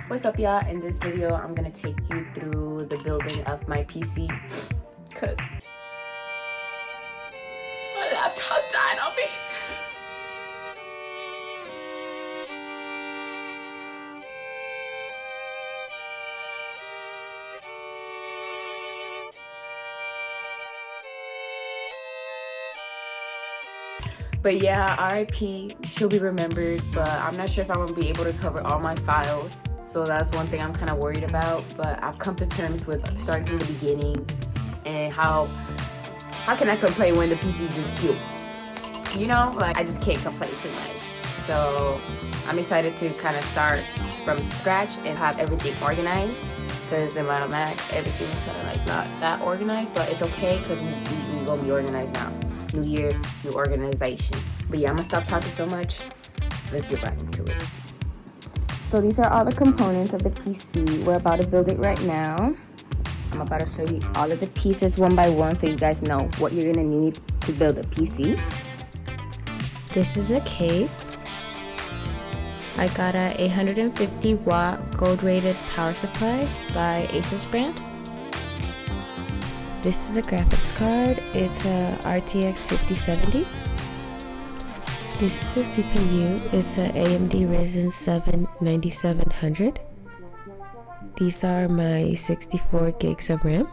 What's up, y'all? In this video I'm gonna take you through the building of my PC because my laptop died on me. But yeah, RIP, she'll be remembered, but I'm not sure if I'm gonna be able to cover all my files. So that's one thing I'm kind of worried about, but I've come to terms with starting from the beginning and how can I complain when the PC is just cute? You know, like I just can't complain too much. So I'm excited to kind of start from scratch and have everything organized, because in my Mac, everything is kind of like not that organized, but it's okay because we gonna be organized now. New year, new organization. But yeah, I'm gonna stop talking so much. Let's get right into it. So these are all the components of the PC. We're about to build it right now. I'm about to show you all of the pieces one by one so you guys know what you're gonna need to build a PC. This is a case. I got a 850 watt gold rated power supply by Asus brand. This is a graphics card. It's a RTX 5070. This is a CPU. It's a AMD Ryzen 7 9700. These are my 64 gigs of RAM.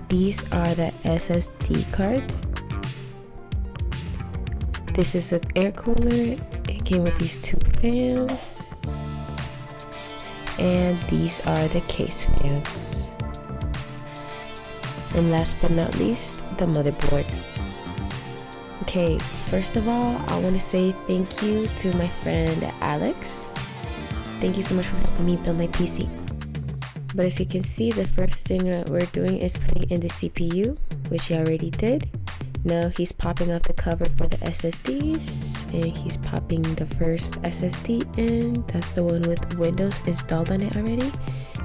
These are the SSD cards. This is an air cooler. It came with these two fans. And these are the case fans. And last but not least, the motherboard. Okay, first of all, I want to say thank you to my friend Alex. Thank you so much for helping me build my PC. But as you can see, the first thing we're doing is putting in the CPU, which he already did. Now he's popping up the cover for the SSDs, and he's popping the first SSD in. That's the one with Windows installed on it already.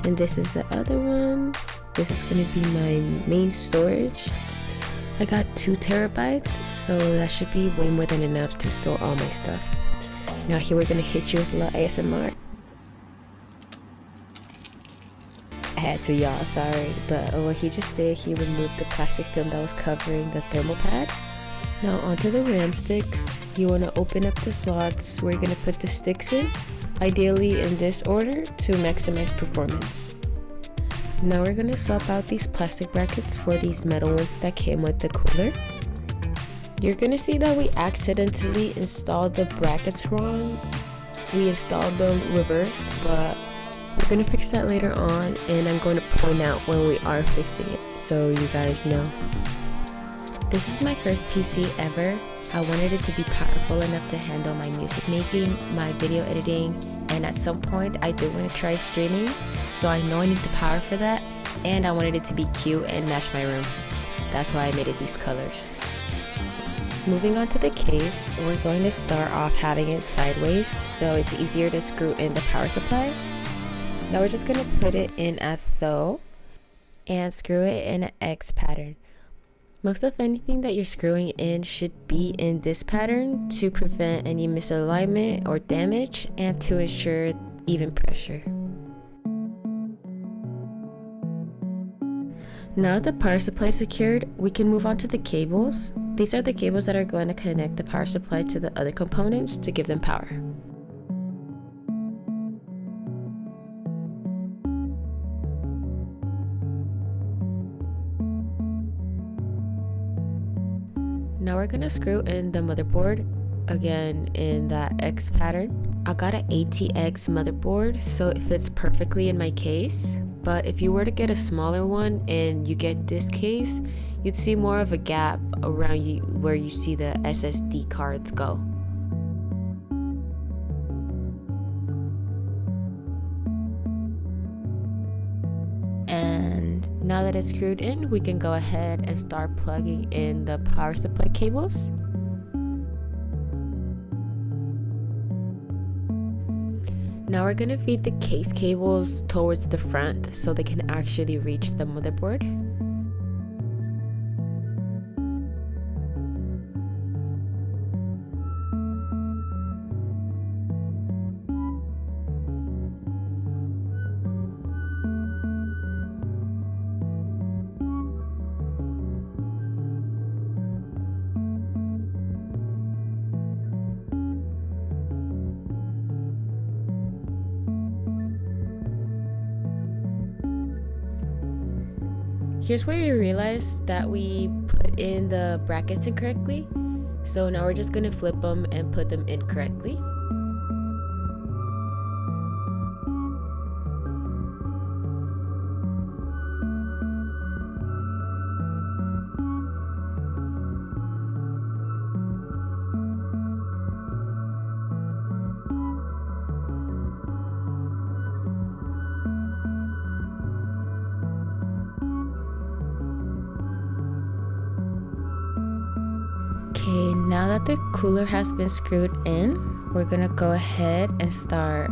And this is the other one. This is gonna be my main storage. I got 2 terabytes, so that should be way more than enough to store all my stuff. Now here we're gonna hit you with a little ASMR. I had to, y'all, sorry. But what he just did, he removed the plastic film that was covering the thermal pad. Now onto the RAM sticks. You wanna open up the slots where you're gonna put the sticks in, ideally in this order to maximize performance. Now we're gonna swap out these plastic brackets for these metal ones that came with the cooler. You're gonna see that we accidentally installed the brackets wrong. We installed them reversed, but we're gonna fix that later on, and I'm going to point out when we are fixing it so you guys know. This is my first PC ever. I wanted it to be powerful enough to handle my music making, my video editing, and at some point I do want to try streaming, so I know I need the power for that, and I wanted it to be cute and match my room. That's why I made it these colors. Moving on to the case, we're going to start off having it sideways so it's easier to screw in the power supply. Now we're just going to put it in as so and screw it in an X pattern. Most of anything that you're screwing in should be in this pattern to prevent any misalignment or damage and to ensure even pressure. Now that the power supply is secured, we can move on to the cables. These are the cables that are going to connect the power supply to the other components to give them power. Now we're gonna screw in the motherboard, again in that X pattern. I got an ATX motherboard, so it fits perfectly in my case. But if you were to get a smaller one and you get this case, you'd see more of a gap around you where you see the SSD cards go. And now that it's screwed in, we can go ahead and start plugging in the power supply cables. Now we're going to feed the case cables towards the front so they can actually reach the motherboard. Here's where we realize that we put in the brackets incorrectly. So now we're just gonna flip them and put them in correctly. Okay, now that the cooler has been screwed in, we're gonna go ahead and start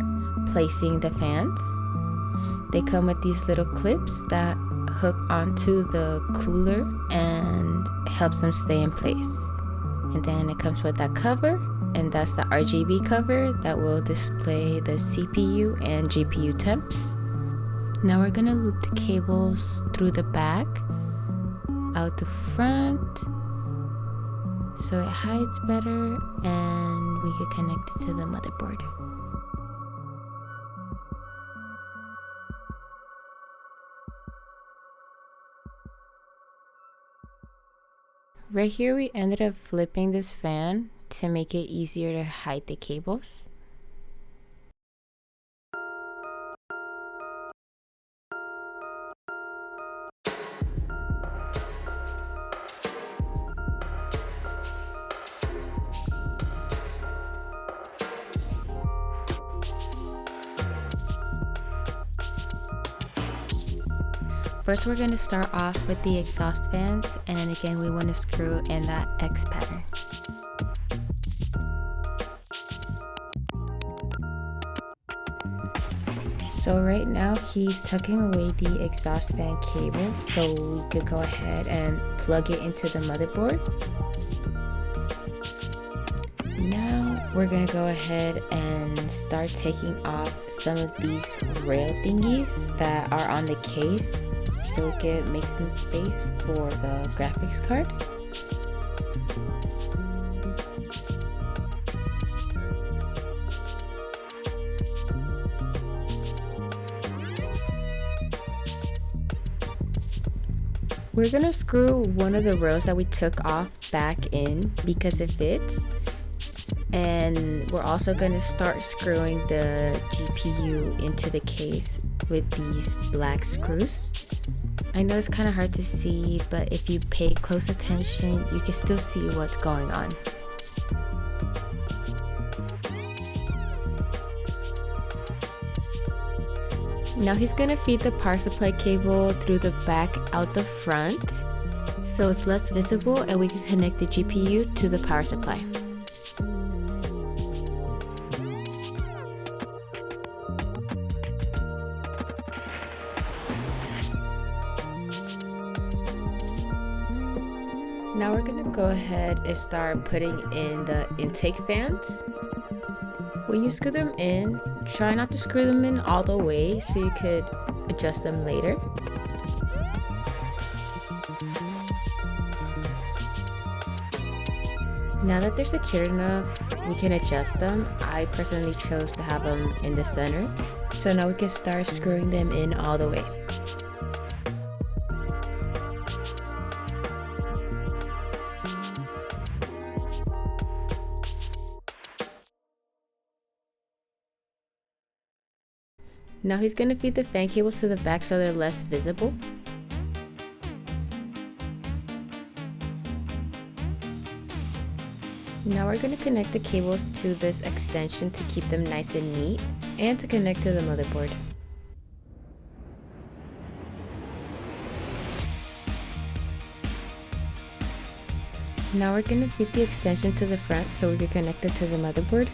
placing the fans. They come with these little clips that hook onto the cooler and helps them stay in place. And then it comes with that cover, and that's the RGB cover that will display the CPU and GPU temps. Now we're gonna loop the cables through the back, out the front, so it hides better and we can connect it to the motherboard. Right here we ended up flipping this fan to make it easier to hide the cables. First, we're going to start off with the exhaust fans, and again we want to screw in that X pattern. So right now he's tucking away the exhaust fan cable so we could go ahead and plug it into the motherboard. Now we're going to go ahead and start taking off some of these rail thingies that are on the case, so we can make some space for the graphics card. We're gonna screw one of the rails that we took off back in because it fits. And we're also gonna start screwing the GPU into the case with these black screws. I know it's kind of hard to see, but if you pay close attention, you can still see what's going on. Now he's gonna feed the power supply cable through the back out the front, so it's less visible and we can connect the GPU to the power supply. Now we're gonna go ahead and start putting in the intake fans. When you screw them in, try not to screw them in all the way so you could adjust them later. Now that they're secured enough, we can adjust them. I personally chose to have them in the center. So now we can start screwing them in all the way. Now he's going to feed the fan cables to the back so they're less visible. Now we're going to connect the cables to this extension to keep them nice and neat and to connect to the motherboard. Now we're going to feed the extension to the front so we can connect it to the motherboard.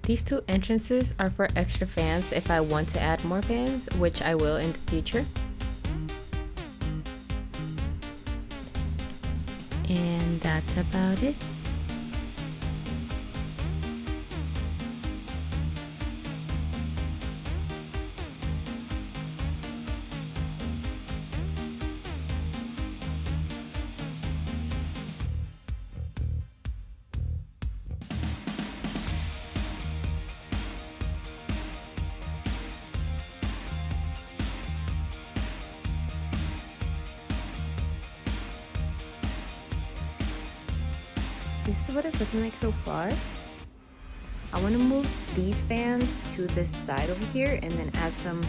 These two entrances are for extra fans if I want to add more fans, which I will in the future. And that's about it. this is what it's looking like so far. I want to move these fans to this side over here and then add some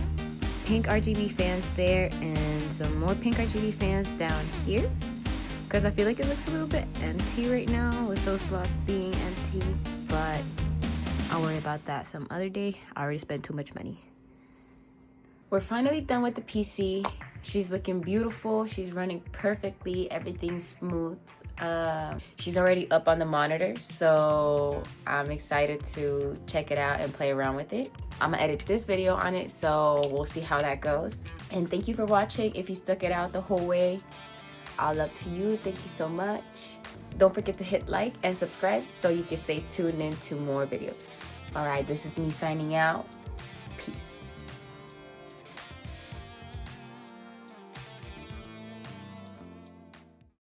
pink RGB fans there and some more pink RGB fans down here, because I feel like it looks a little bit empty right now with those slots being empty, but I'll worry about that some other day. I already spent too much money. We're finally done with the PC. She's looking beautiful. She's running perfectly. Everything's smooth. She's already up on the monitor, so I'm excited to check it out and play around with it. I'm gonna edit this video on it, so we'll see how that goes. And thank you for watching. If you stuck it out the whole way, all love to you. Thank you so much. Don't forget to hit like and subscribe so you can stay tuned in to more videos. All right, this is me signing out.